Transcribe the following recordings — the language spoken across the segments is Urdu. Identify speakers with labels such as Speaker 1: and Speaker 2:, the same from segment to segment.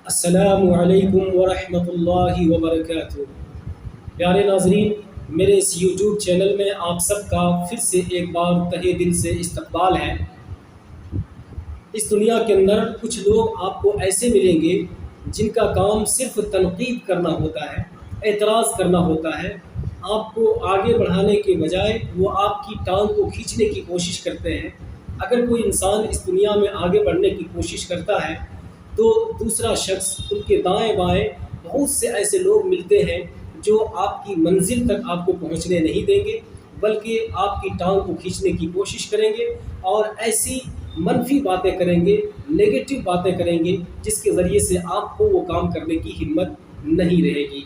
Speaker 1: السلام علیکم ورحمۃ اللہ وبرکاتہ۔ پیارے ناظرین، میرے اس یوٹیوب چینل میں آپ سب کا پھر سے ایک بار تہہ دل سے استقبال ہے۔ اس دنیا کے اندر کچھ لوگ آپ کو ایسے ملیں گے جن کا کام صرف تنقید کرنا ہوتا ہے، اعتراض کرنا ہوتا ہے۔ آپ کو آگے بڑھانے کے بجائے وہ آپ کی ٹانگ کو کھینچنے کی کوشش کرتے ہیں۔ اگر کوئی انسان اس دنیا میں آگے بڑھنے کی کوشش کرتا ہے تو دوسرا شخص ان کے دائیں بائیں بہت سے ایسے لوگ ملتے ہیں جو آپ کی منزل تک آپ کو پہنچنے نہیں دیں گے، بلکہ آپ کی ٹانگ کو کھینچنے کی کوشش کریں گے اور ایسی منفی باتیں کریں گے، نیگیٹو باتیں کریں گے جس کے ذریعے سے آپ کو وہ کام کرنے کی ہمت نہیں رہے گی۔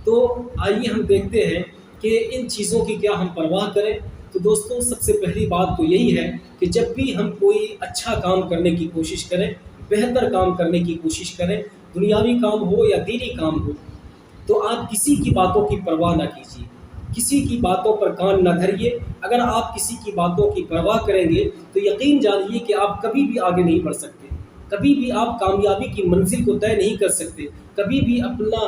Speaker 1: تو آئیے ہم دیکھتے ہیں کہ ان چیزوں کی کیا ہم پرواہ کریں۔ تو دوستوں، سب سے پہلی بات تو یہی ہے کہ جب بھی ہم کوئی اچھا کام کرنے کی کوشش کریں، بہتر کام کرنے کی کوشش کریں، دنیاوی کام ہو یا دینی کام ہو، تو آپ کسی کی باتوں کی پرواہ نہ کیجیے، کسی کی باتوں پر کان نہ دھریے۔ اگر آپ کسی کی باتوں کی پرواہ کریں گے تو یقین جانیے کہ آپ کبھی بھی آگے نہیں بڑھ سکتے، کبھی بھی آپ کامیابی کی منزل کو طے نہیں کر سکتے، کبھی بھی اپنا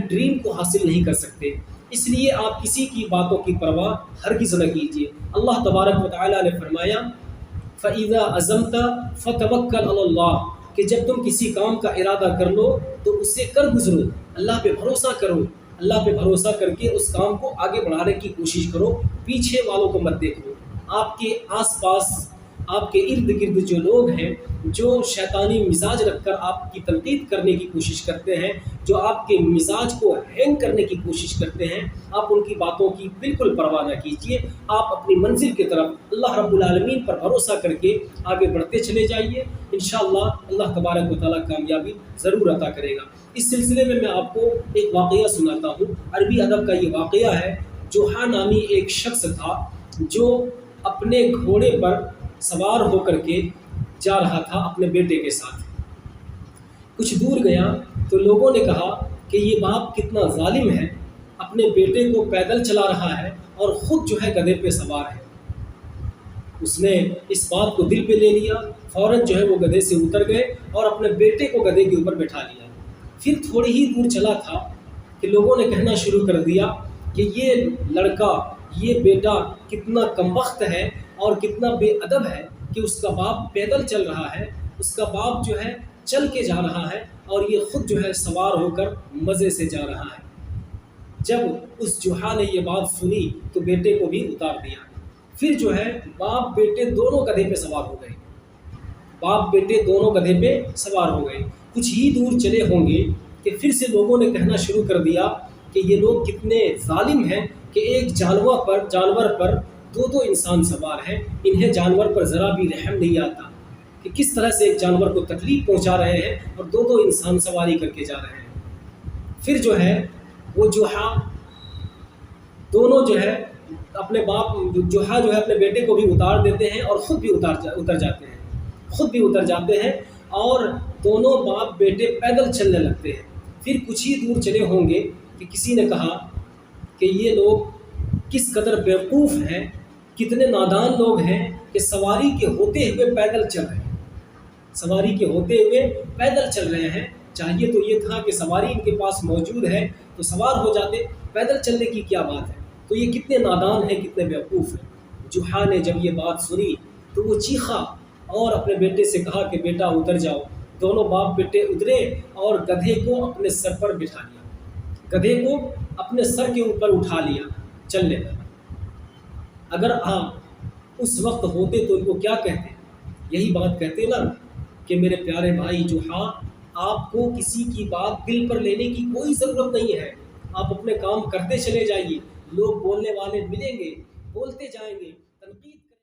Speaker 1: ڈریم کو حاصل نہیں کر سکتے۔ اس لیے آپ کسی کی باتوں کی پرواہ ہرگز نہ کیجیے۔ اللہ تبارک و تعالیٰ نے فرمایا فَإِذَا عَزَمْتَ فَتَوَكَّلْ عَلَى اللَّهِ کہ جب تم کسی کام کا ارادہ کر لو تو اس سے کر گزرو، اللہ پہ بھروسہ کرو، اللہ پہ بھروسہ کر کے اس کام کو آگے بڑھانے کی کوشش کرو، پیچھے والوں کو مت دیکھو۔ آپ کے آس پاس، آپ کے ارد گرد جو لوگ ہیں جو شیطانی مزاج رکھ کر آپ کی تنقید کرنے کی کوشش کرتے ہیں، جو آپ کے مزاج کو ہینگ کرنے کی کوشش کرتے ہیں، آپ ان کی باتوں کی بالکل پرواہ نہ کیجیے۔ آپ اپنی منزل کی طرف اللہ رب العالمین پر بھروسہ کر کے آگے بڑھتے چلے جائیے۔ انشاءاللہ اللہ تبارک و تعالیٰ کامیابی ضرور عطا کرے گا۔ اس سلسلے میں آپ کو ایک واقعہ سناتا ہوں۔ عربی ادب کا یہ واقعہ ہے۔ جوحا نامی ایک شخص تھا جو اپنے گھوڑے پر سوار ہو کر کے جا رہا تھا اپنے بیٹے کے ساتھ۔ کچھ دور گیا تو لوگوں نے کہا کہ یہ باپ کتنا ظالم ہے، اپنے بیٹے کو پیدل چلا رہا ہے اور خود گدھے پہ سوار ہے۔ اس نے اس بات کو دل پہ لے لیا، فوراً وہ گدھے سے اتر گئے اور اپنے بیٹے کو گدھے کے اوپر بٹھا لیا۔ پھر تھوڑی ہی دور چلا تھا کہ لوگوں نے کہنا شروع کر دیا کہ یہ لڑکا، یہ بیٹا کتنا کمبخت ہے اور کتنا بے ادب ہے کہ اس کا باپ پیدل چل رہا ہے، اس کا باپ چل کے جا رہا ہے اور یہ خود سوار ہو کر مزے سے جا رہا ہے۔ جب اس جوحا نے یہ بات سنی تو بیٹے کو بھی اتار دیا۔ پھر باپ بیٹے دونوں گدھے پہ سوار ہو گئے، باپ بیٹے دونوں گدھے پہ سوار ہو گئے۔ کچھ ہی دور چلے ہوں گے کہ پھر سے لوگوں نے کہنا شروع کر دیا کہ یہ لوگ کتنے ظالم ہیں کہ ایک جانور پر دو انسان سوار ہیں، انہیں جانور پر ذرا بھی رحم نہیں آتا کہ کس طرح سے ایک جانور کو تکلیف پہنچا رہے ہیں اور دو انسان سواری کر کے جا رہے ہیں۔ پھر وہ جوحا دونوں اپنے باپ جوحا اپنے بیٹے کو بھی اتار دیتے ہیں اور خود بھی اتر جاتے ہیں اور دونوں باپ بیٹے پیدل چلنے لگتے ہیں۔ پھر کچھ ہی دور چلے ہوں گے کہ کسی نے کہا کہ یہ لوگ کس قدر بیوقوف ہیں، کتنے نادان لوگ ہیں کہ سواری کے ہوتے ہوئے پیدل چل رہے ہیں۔ چاہیے تو یہ تھا کہ سواری ان کے پاس موجود ہے تو سوار ہو جاتے، پیدل چلنے کی کیا بات ہے؟ تو یہ کتنے نادان ہیں، کتنے بیوقوف ہیں۔ جوحا نے جب یہ بات سنی تو وہ چیخا اور اپنے بیٹے سے کہا کہ بیٹا اتر جاؤ۔ دونوں باپ بیٹے اترے اور گدھے کو اپنے سر پر بٹھا لیا، گدھے کو اپنے سر کے اوپر اٹھا لیا، چلنے لگا۔ اگر آپ اس وقت ہوتے تو ان کو کیا کہتے؟ یہی بات کہتے نا کہ میرے پیارے بھائی جوحا، آپ کو کسی کی بات دل پر لینے کی کوئی ضرورت نہیں ہے، آپ اپنے کام کرتے چلے جائیے، لوگ بولنے والے ملیں گے، بولتے جائیں گے،